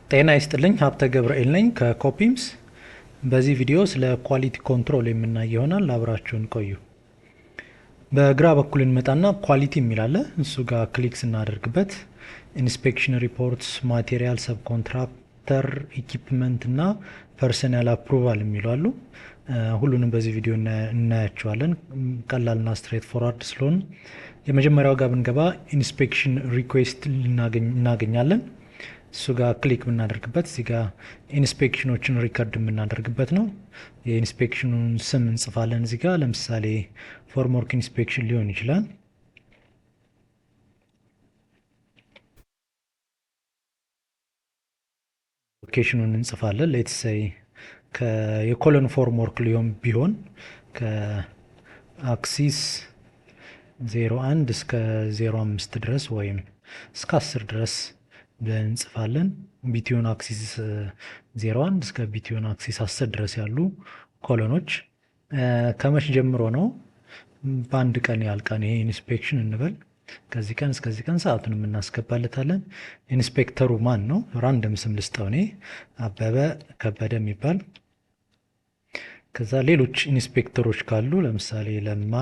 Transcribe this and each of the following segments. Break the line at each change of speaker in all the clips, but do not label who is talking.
ጤና ይስጥልኝ ሀብተ ገብርኤል ነኝ ከኮፒምስ። በዚህ ቪዲዮ ስለ ኳሊቲ ኮንትሮል የምናይ ይሆናል። አብራችሁን ቆዩ። በግራ በኩል እንመጣና ኳሊቲ የሚላለ እሱ ጋር ክሊክ ስናደርግበት ኢንስፔክሽን ሪፖርትስ፣ ማቴሪያል፣ ሰብ ኮንትራክተር፣ ኢኪፕመንት እና ፐርሰናል አፕሩቫል የሚሉ አሉ። ሁሉንም በዚህ ቪዲዮ እናያቸዋለን። ቀላልና ስትሬት ፎርዋርድ ስለሆኑ የመጀመሪያው ጋር ብንገባ ኢንስፔክሽን ሪኩዌስት እናገኛለን። እሱ ጋር ክሊክ የምናደርግበት እዚህ ጋር ኢንስፔክሽኖችን ሪከርድ የምናደርግበት ነው። የኢንስፔክሽኑን ስም እንጽፋለን። እዚህ ጋር ለምሳሌ ፎርምወርክ ኢንስፔክሽን ሊሆን ይችላል። ሎኬሽኑን እንጽፋለን። ሌትስ ሴይ የኮለን ፎርምወርክ ሊሆን ቢሆን ከአክሲስ 01 እስከ 05 ድረስ ወይም እስከ 10 ድረስ ብለን እንጽፋለን። ቢቲዮን አክሲስ 01 እስከ ቢቲዮን አክሲስ 10 ድረስ ያሉ ኮሎኖች ከመች ጀምሮ ነው? በአንድ ቀን ያልቃን ይሄ ኢንስፔክሽን እንበል። ከዚህ ቀን እስከዚህ ቀን ሰዓቱን የምናስገባለታለን። ኢንስፔክተሩ ማን ነው? ራንደም ስም ልስጠው እኔ አበበ ከበደ የሚባል። ከዛ ሌሎች ኢንስፔክተሮች ካሉ ለምሳሌ ለማ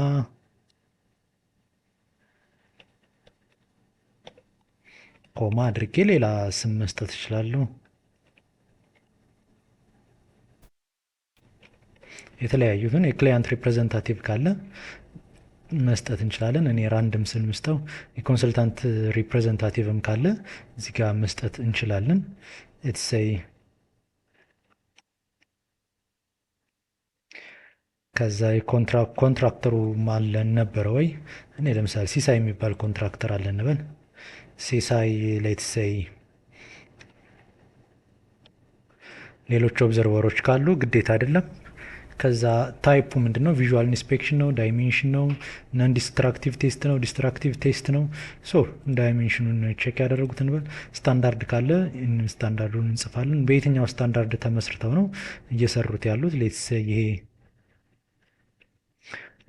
ኮማ አድርጌ ሌላ ስም መስጠት እችላለሁ። የተለያዩትን የክላይንት ሪፕሬዘንታቲቭ ካለ መስጠት እንችላለን። እኔ ራንደም ስም ምስጠው። የኮንሰልታንት ሪፕሬዘንታቲቭም ካለ እዚህ ጋር መስጠት እንችላለን። ኢትሴይ ከዛ ኮንትራክተሩ ማለን ነበረ ወይ? እኔ ለምሳሌ ሲሳይ የሚባል ኮንትራክተር አለ እንበል። ሲሳይ ሌትስ ሴይ ሌሎች ኦብዘርቨሮች ካሉ ግዴታ አይደለም። ከዛ ታይፑ ምንድን ነው? ቪዥዋል ኢንስፔክሽን ነው፣ ዳይሜንሽን ነው፣ ነን ዲስትራክቲቭ ቴስት ነው፣ ዲስትራክቲቭ ቴስት ነው። ሶ ዳይሜንሽኑን ቼክ ያደረጉት እንበል። ስታንዳርድ ካለ ስታንዳርዱን እንጽፋለን። በየትኛው ስታንዳርድ ተመስርተው ነው እየሰሩት ያሉት? ሌትስ ሴይ ይሄ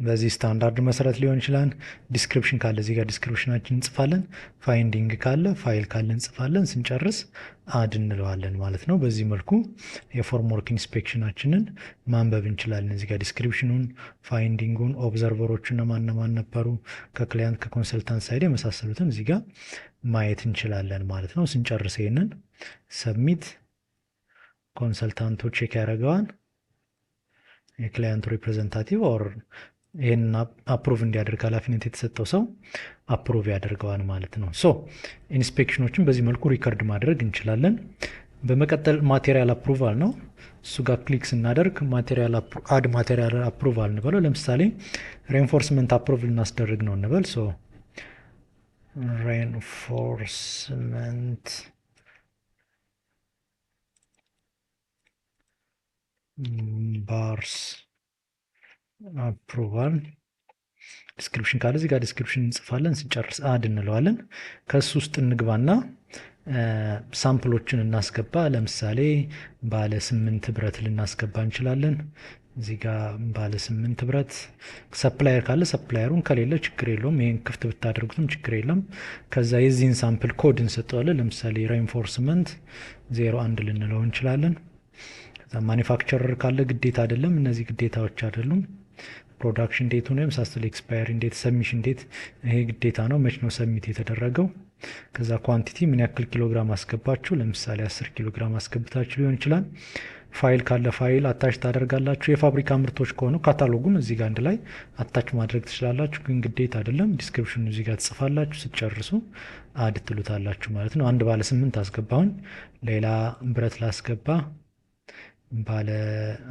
በዚህ ስታንዳርድ መሰረት ሊሆን ይችላል። ዲስክሪፕሽን ካለ እዚህ ጋር ዲስክሪፕሽናችን እንጽፋለን። ፋይንዲንግ ካለ ፋይል ካለ እንጽፋለን። ስንጨርስ አድ እንለዋለን ማለት ነው። በዚህ መልኩ የፎርምወርክ ኢንስፔክሽናችንን ማንበብ እንችላለን። እዚህ ጋር ዲስክሪፕሽኑን፣ ፋይንዲንጉን፣ ኦብዘርቨሮቹን እነማን ነበሩ፣ ከክላይንት ከኮንሰልታንት ሳይድ የመሳሰሉትን እዚህ ጋር ማየት እንችላለን ማለት ነው። ስንጨርስ ይሄንን ሰብሚት ኮንሰልታንቱ ቼክ ያደርገዋል። የክላይንቱ ሪፕሬዘንታቲቭ ኦር ይህን አፕሩቭ እንዲያደርግ ኃላፊነት የተሰጠው ሰው አፕሩቭ ያደርገዋል ማለት ነው። ሶ ኢንስፔክሽኖችን በዚህ መልኩ ሪከርድ ማድረግ እንችላለን። በመቀጠል ማቴሪያል አፕሩቫል ነው። እሱ ጋር ክሊክ ስናደርግ አድ ማቴሪያል አፕሩቫል እንበለው። ለምሳሌ ሬንፎርስመንት አፕሩቭ ልናስደርግ ነው እንበል። ሶ ሬንፎርስመንት ባርስ አፕሩቫል ዲስክሪፕሽን ካለ እዚህ ጋር ዲስክሪፕሽን እንጽፋለን። ስንጨርስ አድ እንለዋለን። ከሱ ውስጥ እንግባና ሳምፕሎችን እናስገባ። ለምሳሌ ባለ 8 ብረት ልናስገባ እንችላለን። እዚህ ጋር ባለ 8 ብረት ሰፕላየር ካለ ሰፕላየሩን፣ ከሌለ ችግር የለውም። ይህን ክፍት ብታደርጉትም ችግር የለም። ከዛ የዚህን ሳምፕል ኮድ እንሰጠዋለን። ለምሳሌ ሬንፎርስመንት 01 ልንለው እንችላለን። ማኒፋክቸረር ካለ ግዴታ አይደለም። እነዚህ ግዴታዎች አይደሉም። ፕሮዳክሽን ዴት ሆነ የመሳሰሉ ኤክስፓየሪ ዴት፣ ሰሚሽን ዴት ይሄ ግዴታ ነው። መች ነው ሰሚት የተደረገው? ከዛ ኳንቲቲ ምን ያክል ኪሎግራም አስገባችሁ? ለምሳሌ 10 ኪሎግራም አስገብታችሁ ሊሆን ይችላል። ፋይል ካለ ፋይል አታች ታደርጋላችሁ። የፋብሪካ ምርቶች ከሆኑ ካታሎጉን እዚህ ጋር አንድ ላይ አታች ማድረግ ትችላላችሁ፣ ግን ግዴታ አይደለም። ዲስክሪፕሽኑ እዚህ ጋር ትጽፋላችሁ። ስትጨርሱ አድ ትሉታላችሁ ማለት ነው። አንድ ባለ 8 አስገባሁኝ። ሌላ ብረት ላስገባ ባለ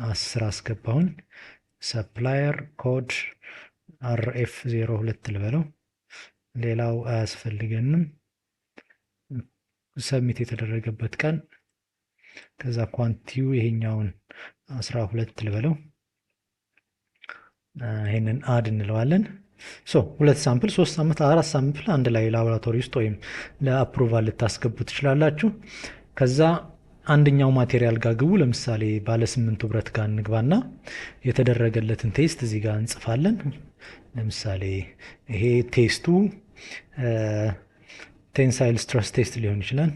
10 አስገባሁኝ። ሰፕላየር ኮድ RF 02 ልበለው። ሌላው አያስፈልገንም። ሰሚት የተደረገበት ቀን፣ ከዛ ኳንቲቲው ይሄኛውን 12 ልበለው። ይሄንን አድ እንለዋለን። ሶ 2 ሳምፕል 3 ሳምፕል 4 ሳምፕል አንድ ላይ ላቦራቶሪ ውስጥ ወይም ለአፕሩቫል ልታስገቡ ትችላላችሁ። ከዛ አንደኛው ማቴሪያል ጋር ግቡ። ለምሳሌ ባለ 8 ብረት ጋር እንግባና የተደረገለትን ቴስት እዚህ ጋር እንጽፋለን። ለምሳሌ ይሄ ቴስቱ ቴንሳይል ስትረስ ቴስት ሊሆን ይችላል።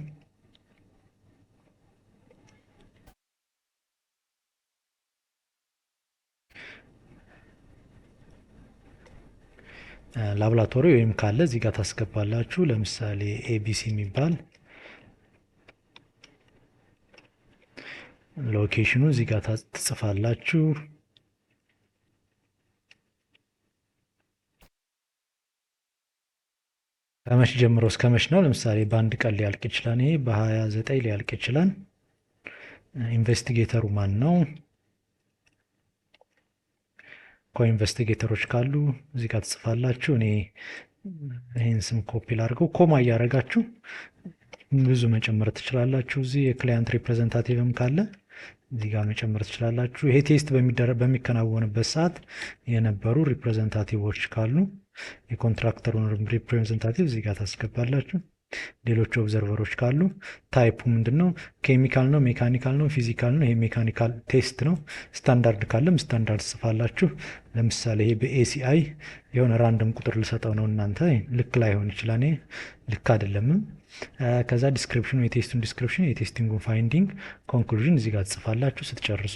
ላብራቶሪ ወይም ካለ እዚህ ጋር ታስገባላችሁ። ለምሳሌ ኤቢሲ የሚባል ሎኬሽኑ እዚህ ጋር ትጽፋላችሁ። ከመች ጀምሮ እስከ መች ነው? ለምሳሌ በአንድ ቀን ሊያልቅ ይችላል። ይሄ በ29 ሊያልቅ ይችላል። ኢንቨስቲጌተሩ ማን ነው? ኮኢንቨስቲጌተሮች ካሉ እዚህ ጋር ትጽፋላችሁ። እኔ ይህን ስም ኮፒ ላድርገው። ኮማ እያደረጋችሁ ብዙ መጨመር ትችላላችሁ። እዚህ የክላይንት ሪፕሬዘንታቲቭም ካለ እዚህ ጋር መጨመር ትችላላችሁ። ይሄ ቴስት በሚከናወንበት ሰዓት የነበሩ ሪፕሬዘንታቲቮች ካሉ የኮንትራክተሩን ሪፕሬዘንታቲቭ እዚህ ጋር ታስገባላችሁ። ሌሎች ኦብዘርቨሮች ካሉ ታይፑ ምንድን ነው? ኬሚካል ነው፣ ሜካኒካል ነው፣ ፊዚካል ነው። ይሄ ሜካኒካል ቴስት ነው። ስታንዳርድ ካለም ስታንዳርድ ጽፋላችሁ። ለምሳሌ ይሄ በኤሲአይ የሆነ ራንደም ቁጥር ልሰጠው ነው እናንተ ልክ ላይሆን ይችላል። ይሄ ልክ አይደለምም። ከዛ ዲስክሪፕሽኑ የቴስቱን ዲስክሪፕሽን የቴስቲንጉን ፋይንዲንግ ኮንክሉዥን እዚህ ጋር ትጽፋላችሁ። ስትጨርሱ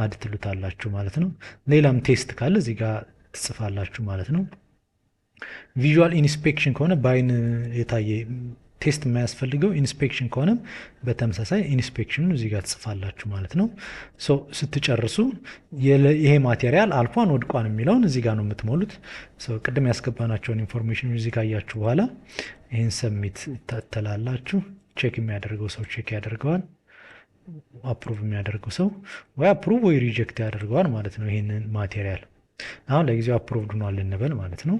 አድ ትሉታላችሁ ማለት ነው። ሌላም ቴስት ካለ እዚህ ጋር ትጽፋላችሁ ማለት ነው። ቪዥዋል ኢንስፔክሽን ከሆነ በአይን የታየ ቴስት የማያስፈልገው ኢንስፔክሽን ከሆነ በተመሳሳይ ኢንስፔክሽኑን እዚህ ጋር ትጽፋላችሁ ማለት ነው። ስትጨርሱ ይሄ ማቴሪያል አልፏን ወድቋን የሚለውን እዚህ ጋር ነው የምትሞሉት። ቅድም ያስገባናቸውን ኢንፎርሜሽን እዚህ ጋር እያችሁ በኋላ ይህን ሰሚት ትላላችሁ። ቼክ የሚያደርገው ሰው ቼክ ያደርገዋል። አፕሩቭ የሚያደርገው ሰው ወይ አፕሩቭ ወይ ሪጀክት ያደርገዋል ማለት ነው። ይህንን ማቴሪያል አሁን ለጊዜው አፕሩቭድ ሆኗል እንበል ማለት ነው።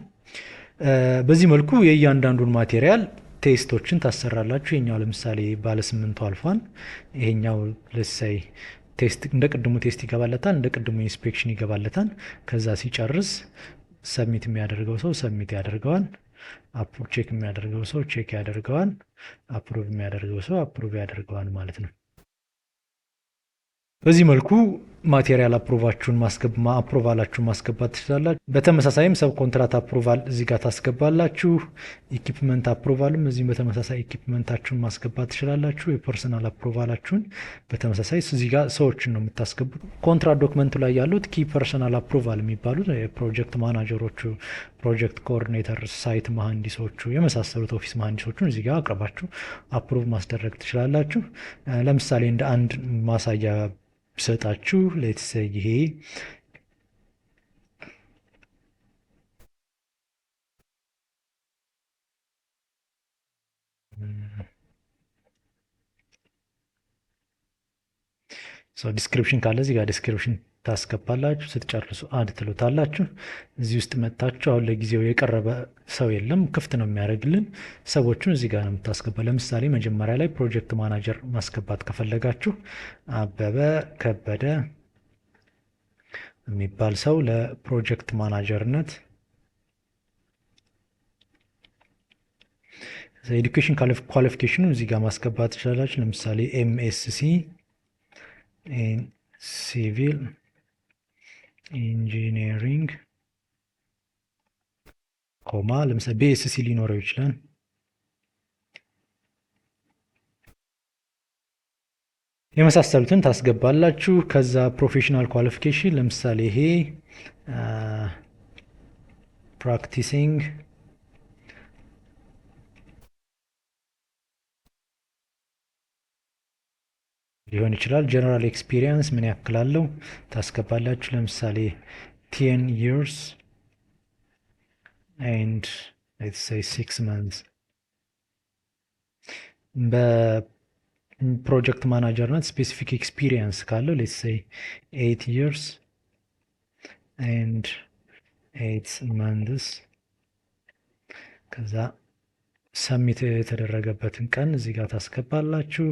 በዚህ መልኩ የእያንዳንዱን ማቴሪያል ቴስቶችን ታሰራላችሁ። ይሄኛው ለምሳሌ ባለ 8 አልፏን፣ ይሄኛው ለሳይ ቴስት እንደ ቅድሙ ቴስት ይገባለታል፣ እንደ ቅድሙ ኢንስፔክሽን ይገባለታል። ከዛ ሲጨርስ ሰሚት የሚያደርገው ሰው ሰሚት ያደርገዋል። ቼክ የሚያደርገው ሰው ቼክ ያደርገዋል። አፕሩቭ የሚያደርገው ሰው አፕሩቭ ያደርገዋል ማለት ነው። በዚህ መልኩ ማቴሪያል አፕሮቫላችሁን ማስገባት ትችላላችሁ። በተመሳሳይም ሰብ ኮንትራት አፕሮቫል እዚህ ጋር ታስገባላችሁ። ኢኪፕመንት አፕሮቫልም እዚህም በተመሳሳይ ኢኪፕመንታችሁን ማስገባት ትችላላችሁ። የፐርሰናል አፕሮቫላችሁን በተመሳሳይ እዚህ ጋር ሰዎችን ነው የምታስገቡት። ኮንትራት ዶክመንቱ ላይ ያሉት ኪ ፐርሰናል አፕሮቫል የሚባሉት የፕሮጀክት ማናጀሮቹ፣ ፕሮጀክት ኮኦርዲኔተር፣ ሳይት መሀንዲሶቹ የመሳሰሉት ኦፊስ መሀንዲሶቹን እዚህ ጋር አቅርባችሁ አፕሮቭ ማስደረግ ትችላላችሁ። ለምሳሌ እንደ አንድ ማሳያ ሰጣችሁ ሌትስ ይሄ ዲስክሪፕሽን ካለ እዚህ ጋር ዲስክሪፕሽን ታስገባላችሁ። ስትጨርሱ አድ ትሉታላችሁ። እዚህ ውስጥ መጥታችሁ አሁን ለጊዜው የቀረበ ሰው የለም፣ ክፍት ነው የሚያደርግልን። ሰዎቹን እዚህ ጋር ነው የምታስገባ። ለምሳሌ መጀመሪያ ላይ ፕሮጀክት ማናጀር ማስገባት ከፈለጋችሁ አበበ ከበደ የሚባል ሰው ለፕሮጀክት ማናጀርነት፣ ኤዱኬሽን ኳሊፊኬሽኑ እዚህ ጋር ማስገባት ትችላላችሁ። ለምሳሌ ኤምኤስሲ ሲቪል ኢንጂኒሪንግ ኮማ ለምሳሌ ቢኤስሲ ሊኖረው ይችላል። የመሳሰሉትን ታስገባላችሁ። ከዛ ፕሮፌሽናል ኳሊፊኬሽን ለምሳሌ ይሄ ፕራክቲሲንግ ሊሆን ይችላል። ጀነራል ኤክስፒሪየንስ ምን ያክል አለው ታስገባላችሁ። ለምሳሌ 10 years and let's say 6 months። በፕሮጀክት ማናጀርነት ስፔሲፊክ ኤክስፒሪየንስ ካለው ሌትስ ሴይ 8 years and 8 months። ከዛ ሰሚት የተደረገበትን ቀን እዚህ ጋር ታስገባላችሁ።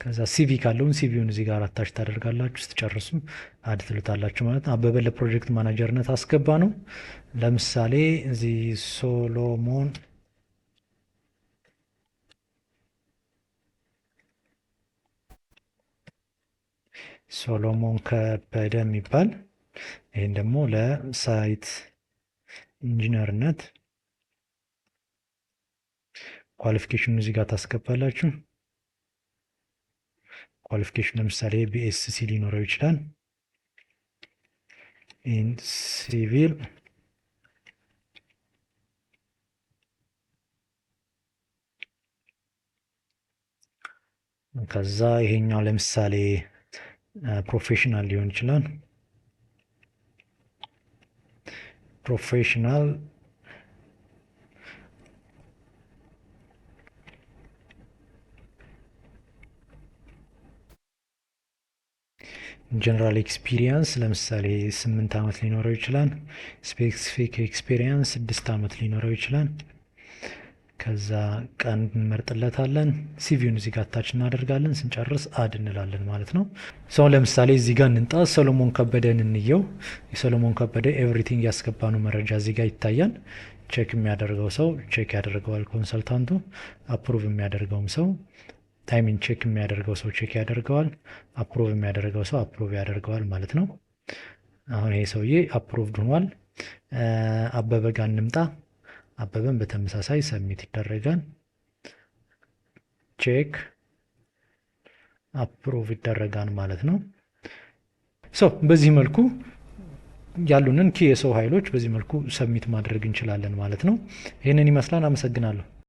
ከዛ ሲቪ ካለውን ሲቪውን እዚህ ጋር አታች ታደርጋላችሁ። ስትጨርሱ አድ ትሉታላችሁ ማለት ነው። አበበ ለፕሮጀክት ማናጀርነት አስገባ ነው። ለምሳሌ እዚህ ሶሎሞን ከበደ የሚባል ይህን ደግሞ ለሳይት ኢንጂነርነት ኳሊፊኬሽኑ እዚህ ጋር ታስገባላችሁ። ኳሊፊኬሽን ለምሳሌ ቢኤስሲ ሊኖረው ይችላል። ኢን ሲቪል ከዛ ይሄኛው ለምሳሌ ፕሮፌሽናል ሊሆን ይችላል። ፕሮፌሽናል ጀነራል ኤክስፒሪየንስ ለምሳሌ 8 ዓመት ሊኖረው ይችላል። ስፔሲፊክ ኤክስፒሪየንስ 6 ዓመት ሊኖረው ይችላል። ከዛ ቀን እንመርጥለታለን። ሲቪውን እዚህ ጋር ታች እናደርጋለን። ስንጨርስ አድ እንላለን ማለት ነው። ሰው ለምሳሌ እዚህ ጋር እንንጣ። ሰሎሞን ከበደን እንየው። የሰሎሞን ከበደ ኤቭሪቲንግ ያስገባነው መረጃ እዚህ ጋር ይታያል። ቼክ የሚያደርገው ሰው ቼክ ያደርገዋል ኮንሰልታንቱ። አፕሩቭ የሚያደርገውም ሰው ታይሚን ቼክ የሚያደርገው ሰው ቼክ ያደርገዋል። አፕሩቭ የሚያደርገው ሰው አፕሩቭ ያደርገዋል ማለት ነው። አሁን ይሄ ሰውዬ አፕሩቭድ ሆኗል። አበበ ጋር እንምጣ። አበበን በተመሳሳይ ሰሚት ይደረጋል። ቼክ አፕሩቭ ይደረጋል ማለት ነው። በዚህ መልኩ ያሉንን ኪ የሰው ኃይሎች በዚህ መልኩ ሰሚት ማድረግ እንችላለን ማለት ነው። ይህንን ይመስላል። አመሰግናለሁ።